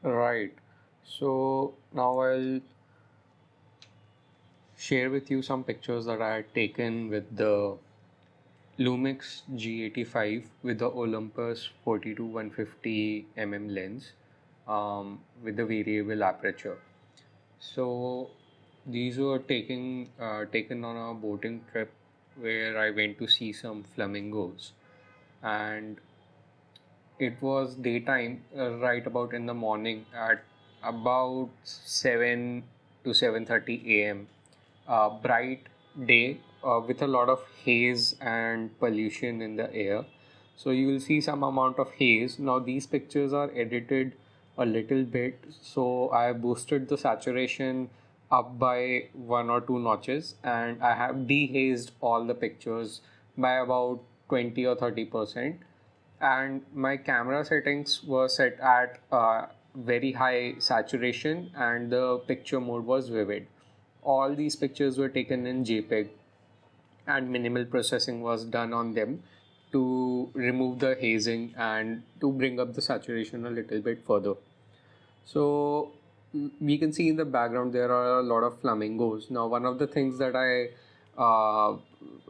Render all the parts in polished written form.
Right. So now I'll share with you some pictures that I had taken with the Lumix G85 with the Olympus 40 to 150 lens with the variable aperture. So these were taken on a boating trip where I went to see some flamingos, and it was daytime, right about in the morning at about 7 to 7:30 a.m. Bright day with a lot of haze and pollution in the air. So you will see some amount of haze. Now these pictures are edited a little bit, so I have boosted the saturation up by 1 or 2 notches, and I have dehazed all the pictures by about 20 or 30%. And my camera settings were set at very high saturation, and the picture mode was vivid. All these pictures were taken in JPEG, and minimal processing was done on them to remove the hazing and to bring up the saturation a little bit further. So we can see in the background there are a lot of flamingos. Now, one of the things that I uh,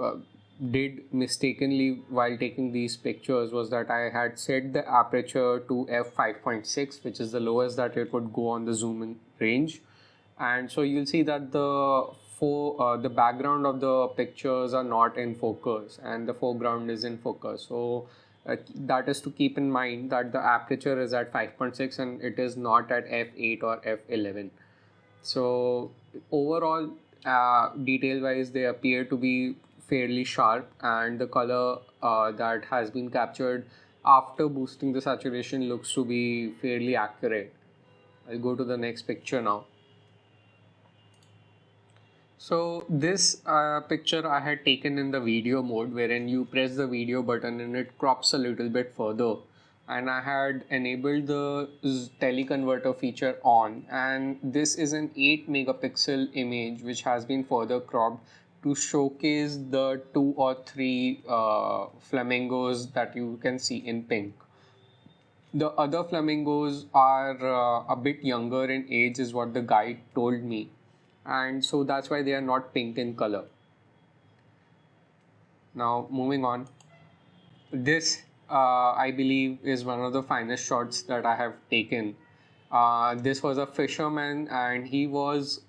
uh, did mistakenly while taking these pictures was that I had set the aperture to f5.6, which is the lowest that it would go on the zoom in range. And so you'll see that the background of the pictures are not in focus and the foreground is in focus. So that is to keep in mind that the aperture is at 5.6 and it is not at f8 or f11. So overall, detail wise, they appear to be fairly sharp, and the color that has been captured after boosting the saturation looks to be fairly accurate. I'll go to the next picture now. So this picture I had taken in the video mode, wherein you press the video button and it crops a little bit further, and I had enabled the teleconverter feature on, and this is an 8 megapixel image which has been further cropped to showcase the 2 or 3 flamingos that you can see in pink. The other flamingos are a bit younger in age, is what the guide told me, and so that's why they are not pink in color. Now, moving on, this I believe is one of the finest shots that I have taken. This was a fisherman, and he was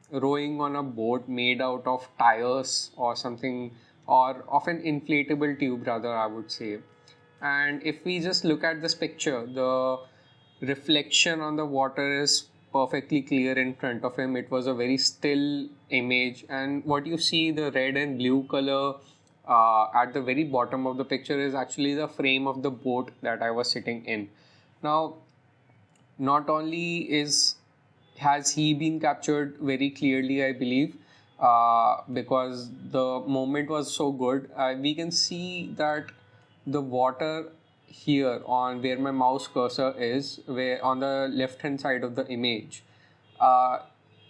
rowing on a boat made out of tires or something, or of an inflatable tube, rather, I would say. And if we just look at this picture, the reflection on the water is perfectly clear in front of him. It was a very still image, and what you see, the red and blue color at the very bottom of the picture, is actually the frame of the boat that I was sitting in. Now, not only has he been captured very clearly, I believe, because the moment was so good, we can see that the water here on where my mouse cursor is, where on the left hand side of the image, uh,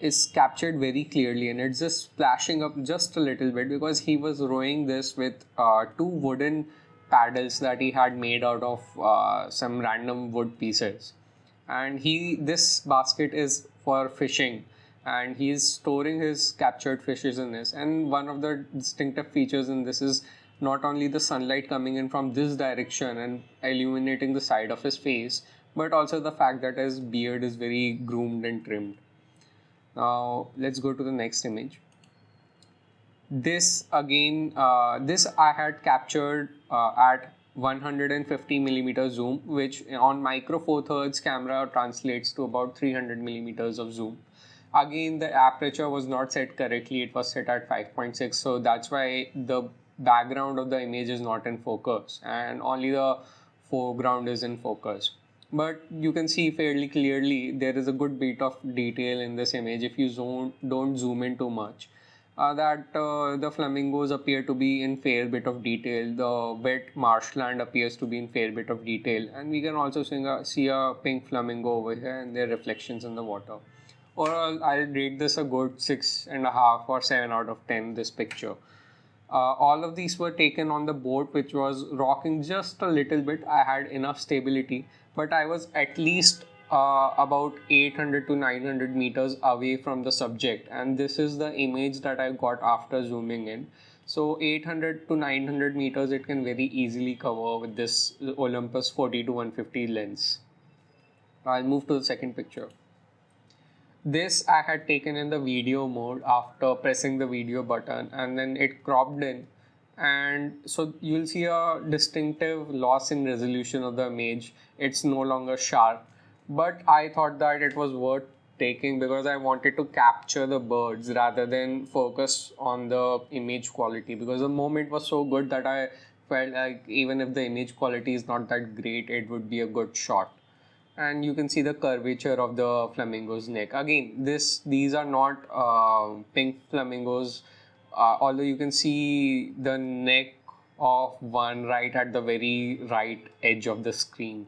is captured very clearly, and it's just splashing up just a little bit because he was rowing this with 2 wooden paddles that he had made out of some random wood pieces. And this basket is for fishing, and he is storing his captured fishes in this. And one of the distinctive features in this is not only the sunlight coming in from this direction and illuminating the side of his face, but also the fact that his beard is very groomed and trimmed. Now let's go to the next image. This again, this I had captured at 150 millimeter zoom, which on micro four thirds camera translates to about 300 millimeters of zoom. Again, the aperture was not set correctly, it was set at 5.6, so that's why the background of the image is not in focus and only the foreground is in focus. But you can see fairly clearly there is a good bit of detail in this image if you don't zoom in too much. That the flamingos appear to be in fair bit of detail. The wet marshland appears to be in fair bit of detail, and we can also see a pink flamingo over here and their reflections in the water. Overall, I'll rate this a good 6.5 or 7 out of 10. This picture. All of these were taken on the boat, which was rocking just a little bit. I had enough stability, but I was at least about 800 to 900 meters away from the subject, and this is the image that I got after zooming in. So 800 to 900 meters it can very easily cover with this Olympus 40 to 150 lens. I'll move to the second picture. This I had taken in the video mode after pressing the video button, and then it cropped in, and so you'll see a distinctive loss in resolution of the image. It's no longer sharp, but I thought that it was worth taking because I wanted to capture the birds rather than focus on the image quality, because the moment was so good that I felt like even if the image quality is not that great, it would be a good shot. And you can see the curvature of the flamingo's neck. Again, these are not pink flamingos, although you can see the neck of one right at the very right edge of the screen.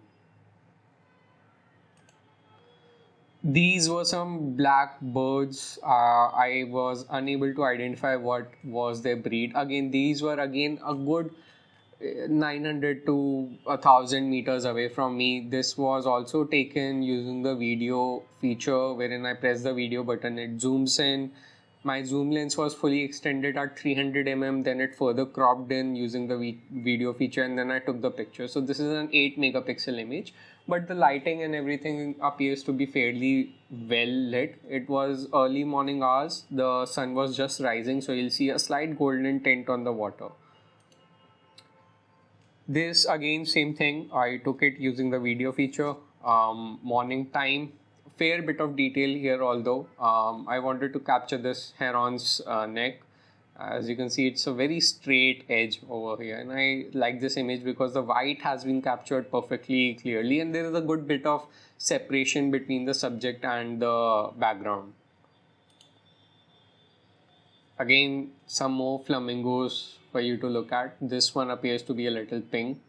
These were some black birds. I was unable to identify what was their breed. Again, these were a good 900 to 1000 meters away from me. This was also taken using the video feature, wherein I press the video button, it zooms in. My zoom lens was fully extended at 300 mm, then it further cropped in using the video feature, and then I took the picture. So this is an 8 megapixel image, but the lighting and everything appears to be fairly well lit. It was early morning hours, the sun was just rising, so you'll see a slight golden tint on the water. This again, same thing, I took it using the video feature, morning time, fair bit of detail here, although I wanted to capture this heron's neck. As you can see, it's a very straight edge over here, and I like this image because the white has been captured perfectly clearly, and there is a good bit of separation between the subject and the background. Again, some more flamingos for you to look at. This one appears to be a little pink.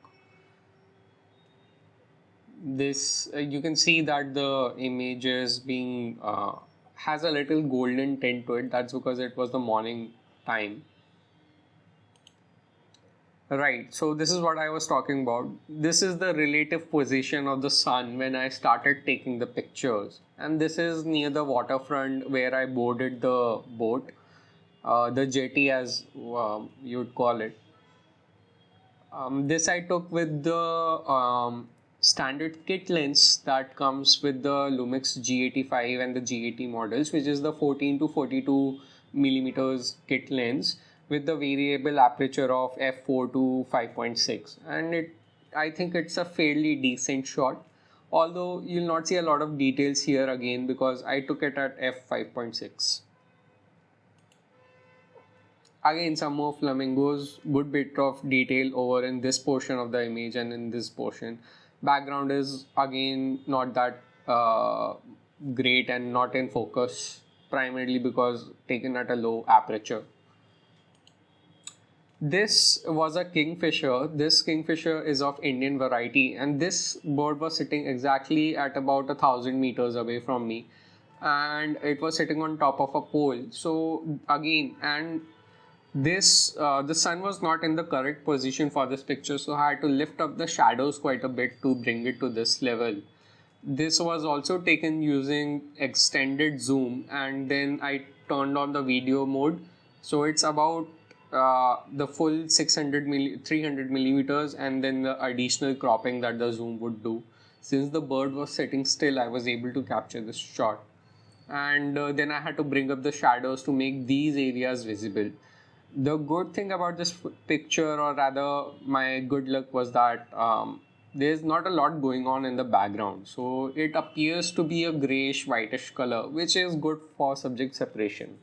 This you can see that the image is being has a little golden tint to it. That's because it was the morning time. Right, so this is what I was talking about. This is the relative position of the sun when I started taking the pictures, and this is near the waterfront where I boarded the boat. The jetty, as you'd call it. This I took with the standard kit lens that comes with the Lumix G85 and the G80 models, which is the 14 to 42 millimeters kit lens with the variable aperture of f4 to 5.6, and I think it's a fairly decent shot, although you'll not see a lot of details here again because I took it at f5.6. Again, some more flamingos, good bit of detail over in this portion of the image and in this portion. Background is again not that great and not in focus, primarily because taken at a low aperture. This was a kingfisher. This kingfisher is of Indian variety, and this bird was sitting exactly at about 1000 meters away from me, and it was sitting on top of a pole. So again, and this the sun was not in the correct position for this picture, so I had to lift up the shadows quite a bit to bring it to this level. This was also taken using extended zoom, and then I turned on the video mode, so it's about the full 300 millimeters, and then the additional cropping that the zoom would do. Since the bird was sitting still, I was able to capture this shot, and then I had to bring up the shadows to make these areas visible. The good thing about this picture, or rather my good luck, was that there's not a lot going on in the background, so it appears to be a grayish whitish color, which is good for subject separation.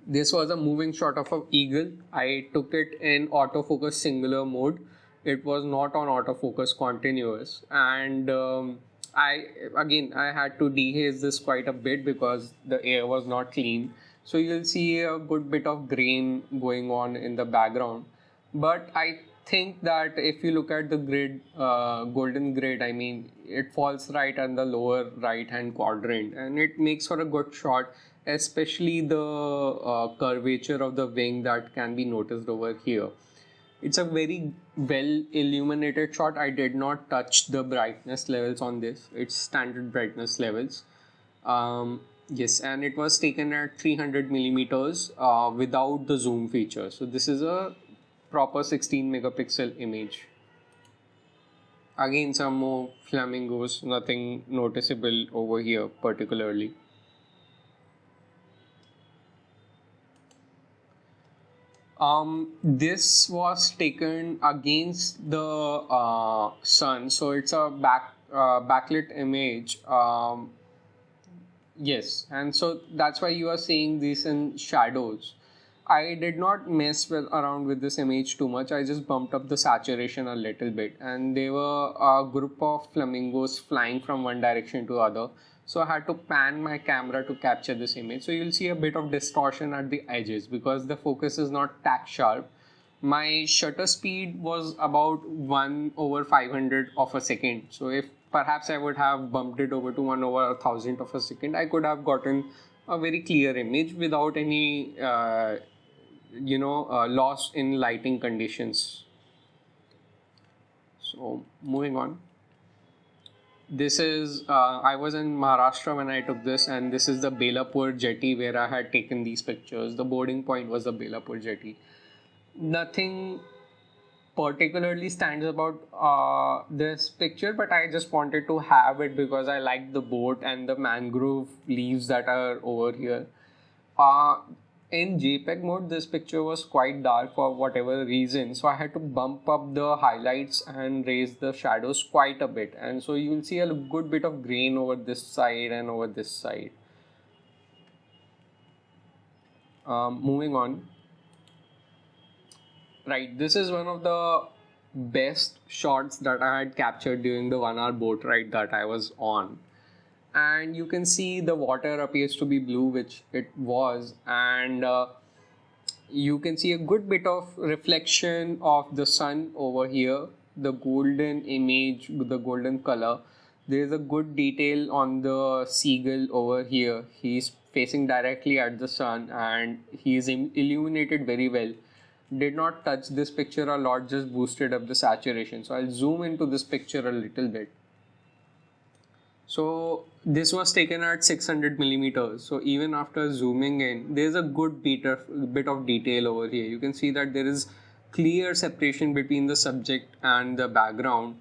This was a moving shot of an eagle. I took it in autofocus singular mode. It was not on autofocus continuous, and I had to dehaze this quite a bit because the air was not clean. So you'll see a good bit of grain going on in the background. But I think that if you look at the grid, golden grid, I mean, it falls right in the lower right hand quadrant, and it makes for a good shot, especially the curvature of the wing that can be noticed over here. It's a very well illuminated shot. I did not touch the brightness levels on this. It's standard brightness levels. Yes, and it was taken at 300 millimeters without the zoom feature. So this is a proper 16 megapixel image. Again, some more flamingos, nothing noticeable over here particularly. This was taken against the sun, so it's a backlit image. Yes, and so that's why you are seeing this in shadows. I did not mess around with this image too much. I just bumped up the saturation a little bit, and there were a group of flamingos flying from one direction to other. So I had to pan my camera to capture this image. So you'll see a bit of distortion at the edges because the focus is not tack sharp. My shutter speed was about 1/500 of a second. So if perhaps I would have bumped it over to 1/1000 of a second, I could have gotten a very clear image without any loss in lighting conditions. So moving on. This is I was in Maharashtra when I took this, and this is the Belapur jetty where I had taken these pictures. The boarding point was the Belapur jetty. Nothing particularly stands about this picture, but I just wanted to have it because I like the boat and the mangrove leaves that are over here. In JPEG mode, this picture was quite dark for whatever reason, so I had to bump up the highlights and raise the shadows quite a bit, and so you will see a good bit of grain over this side and over this side. Moving on. Right, this is one of the best shots that I had captured during the 1 hour boat ride that I was on. And you can see the water appears to be blue, which it was, and you can see a good bit of reflection of the sun over here, the golden image, the golden color. There is a good detail on the seagull over here. He's facing directly at the sun and he is illuminated very well. Did not touch this picture a lot, just boosted up the saturation. So I'll zoom into this picture a little bit. So this was taken at 600 millimeters. So even after zooming in, there's a good bit of detail over here. You can see that there is clear separation between the subject and the background.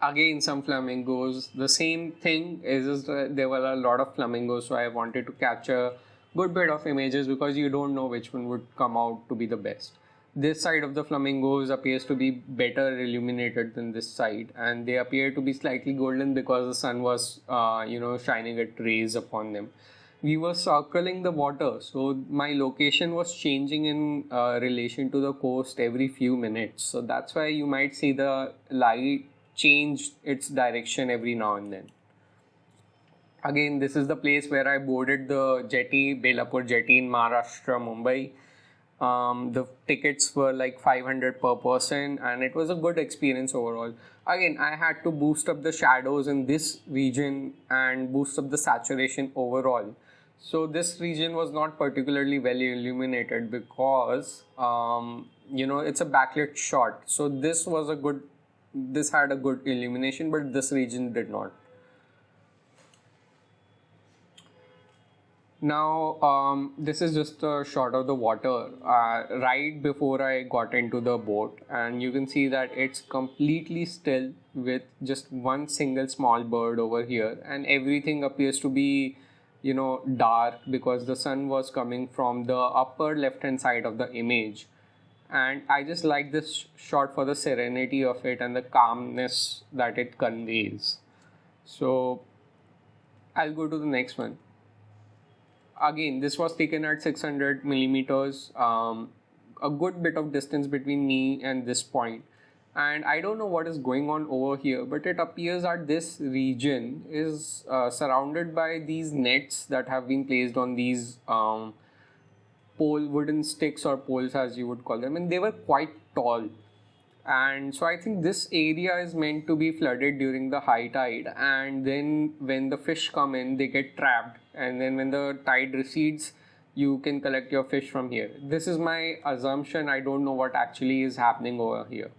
Again, some flamingos. The same thing is there were a lot of flamingos, so I wanted to capture good bit of images because you don't know which one would come out to be the best. This side of the flamingos appears to be better illuminated than this side, and they appear to be slightly golden because the sun was shining its rays upon them. We were circling the water, so my location was changing in relation to the coast every few minutes. So that's why you might see the light change its direction every now and then. Again, this is the place where I boarded the jetty, Belapur jetty in Maharashtra, Mumbai. The tickets were like 500 per person, and it was a good experience overall. Again, I had to boost up the shadows in this region and boost up the saturation overall. So this region was not particularly well illuminated because it's a backlit shot. So this had a good illumination, but this region did not. Now, this is just a shot of the water right before I got into the boat, and you can see that it's completely still with just one single small bird over here, and everything appears to be dark because the sun was coming from the upper left hand side of the image. And I just like this shot for the serenity of it and the calmness that it conveys. So I'll go to the next one. Again, this was taken at 600 millimeters, a good bit of distance between me and this point. And I don't know what is going on over here, but it appears that this region is surrounded by these nets that have been placed on these wooden sticks or poles, as you would call them, and they were quite tall. And so I think this area is meant to be flooded during the high tide, and then when the fish come in, they get trapped, and then when the tide recedes, you can collect your fish from here. This is my assumption. I don't know what actually is happening over here.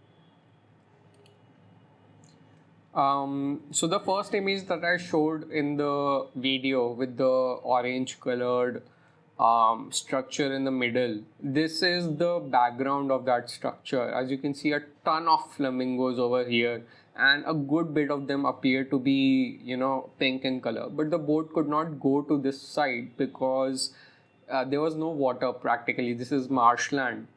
So the first image that I showed in the video with the orange colored structure in the middle, this is the background of that structure. As you can see, a ton of flamingos over here, and a good bit of them appear to be, pink in color. But the boat could not go to this side because there was no water practically. This is marshland.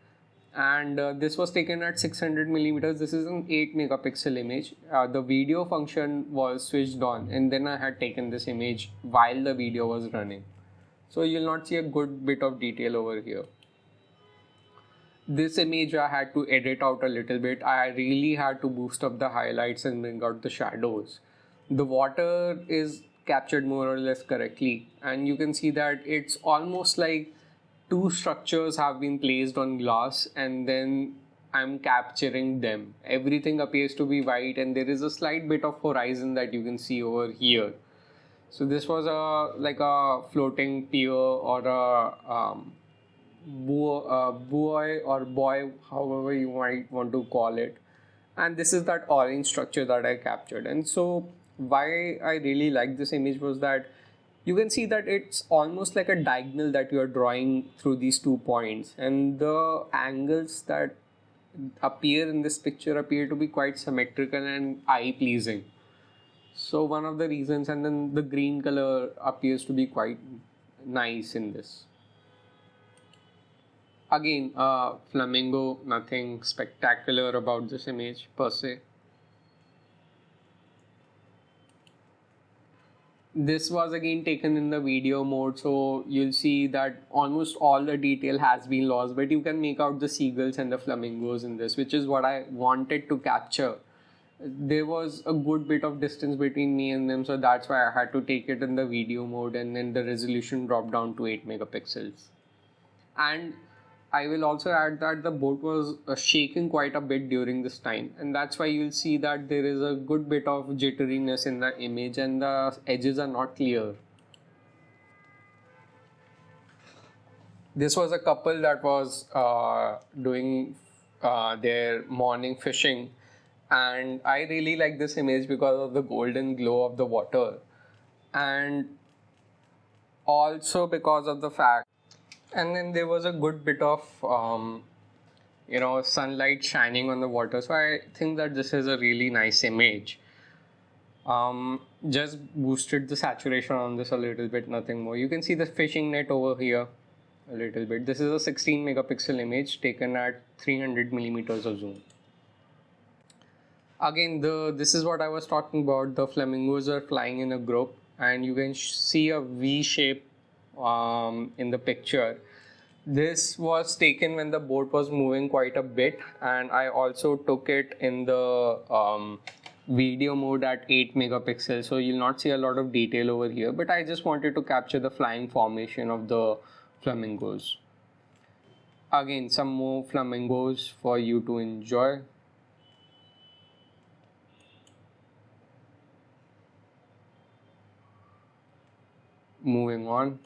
And this was taken at 600 millimeters. This is an 8 megapixel image. The video function was switched on, and then I had taken this image while the video was running. So you'll not see a good bit of detail over here. This image I had to edit out a little bit. I really had to boost up the highlights and bring out the shadows. The water is captured more or less correctly, and you can see that it's almost like two structures have been placed on glass, and then I'm capturing them. Everything appears to be white, and there is a slight bit of horizon that you can see over here. So this was like a floating pier or a buoy or buoy, however you might want to call it. And this is that orange structure that I captured. And so why I really like this image was that you can see that it's almost like a diagonal that you are drawing through these 2 points, and the angles that appear in this picture appear to be quite symmetrical and eye pleasing. So one of the reasons, and then the green color appears to be quite nice in this. Again, flamingo, nothing spectacular about this image per se. This was again taken in the video mode, so you'll see that almost all the detail has been lost, but you can make out the seagulls and the flamingos in this, which is what I wanted to capture. There was a good bit of distance between me and them, so that's why I had to take it in the video mode, and then the resolution dropped down to 8 megapixels. And I will also add that the boat was shaking quite a bit during this time, and that's why you'll see that there is a good bit of jitteriness in the image and the edges are not clear. This was a couple that was doing their morning fishing, and I really like this image because of the golden glow of the water, and also because of the fact. And then there was a good bit of, sunlight shining on the water. So I think that this is a really nice image. Just boosted the saturation on this a little bit, nothing more. You can see the fishing net over here a little bit. This is a 16 megapixel image taken at 300 millimeters of zoom. Again, this is what I was talking about. The flamingos are flying in a group, and you can see a V shape in the picture. This was taken when the boat was moving quite a bit, and I also took it in the video mode at 8 megapixels, so you'll not see a lot of detail over here, but I just wanted to capture the flying formation of the flamingos. Again, some more flamingos for you to enjoy. Moving on.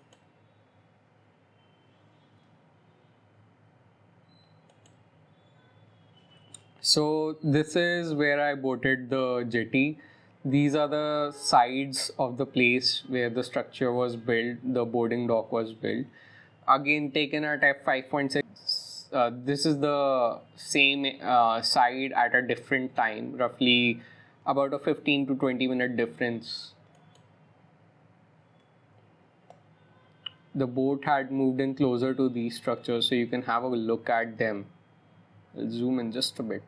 So this is where I boated the jetty. These are the sides of the place where the structure was built, the boarding dock was built. Again, taken at f5.6. This is the same side at a different time, roughly about a 15 to 20 minute difference. The boat had moved in closer to these structures, so you can have a look at them. I'll zoom in just a bit.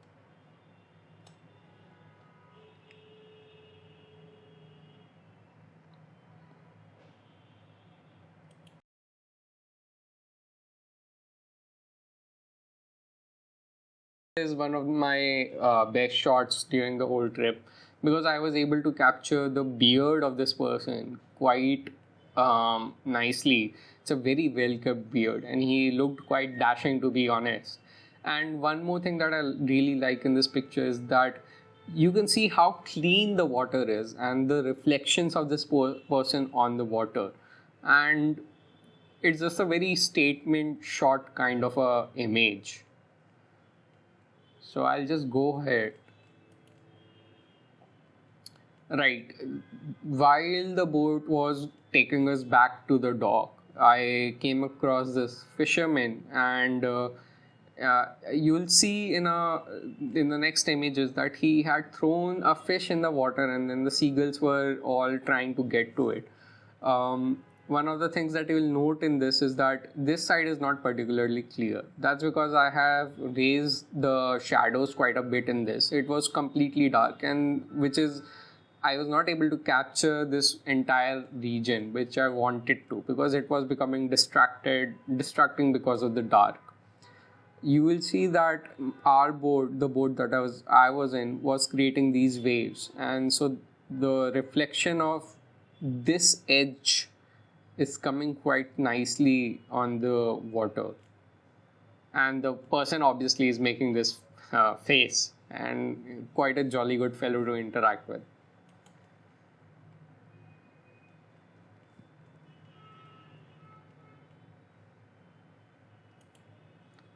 Is one of my best shots during the whole trip, because I was able to capture the beard of this person quite nicely. It's a very well kept beard, and he looked quite dashing, to be honest. And one more thing that I really like in this picture is that you can see how clean the water is and the reflections of this person on the water. And it's just a very statement shot kind of a image. So I'll just go ahead. Right. While the boat was taking us back to the dock, I came across this fisherman, and you'll see in the next images that he had thrown a fish in the water, and then the seagulls were all trying to get to it. One of the things that you will note in this is that this side is not particularly clear. That's because I have raised the shadows quite a bit in this. It was completely dark, and which is I was not able to capture this entire region which I wanted to, because it was becoming distracting because of the dark. You will see that our boat, the boat that I was in, was creating these waves, and so the reflection of this edge is coming quite nicely on the water, and the person obviously is making this face, and quite a jolly good fellow to interact with.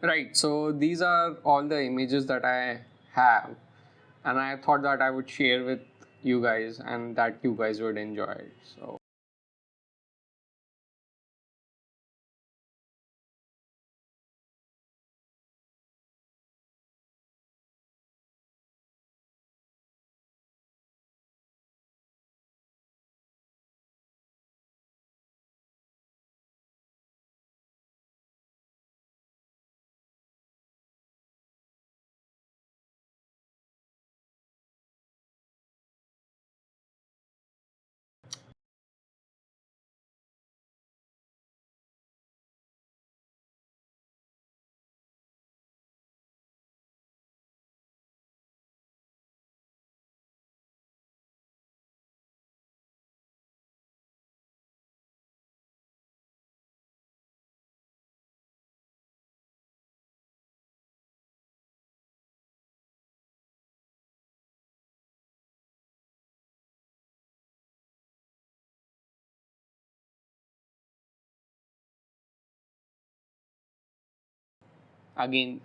Right, so these are all the images that I have, and I thought that I would share with you guys and that you guys would enjoy it. So, again,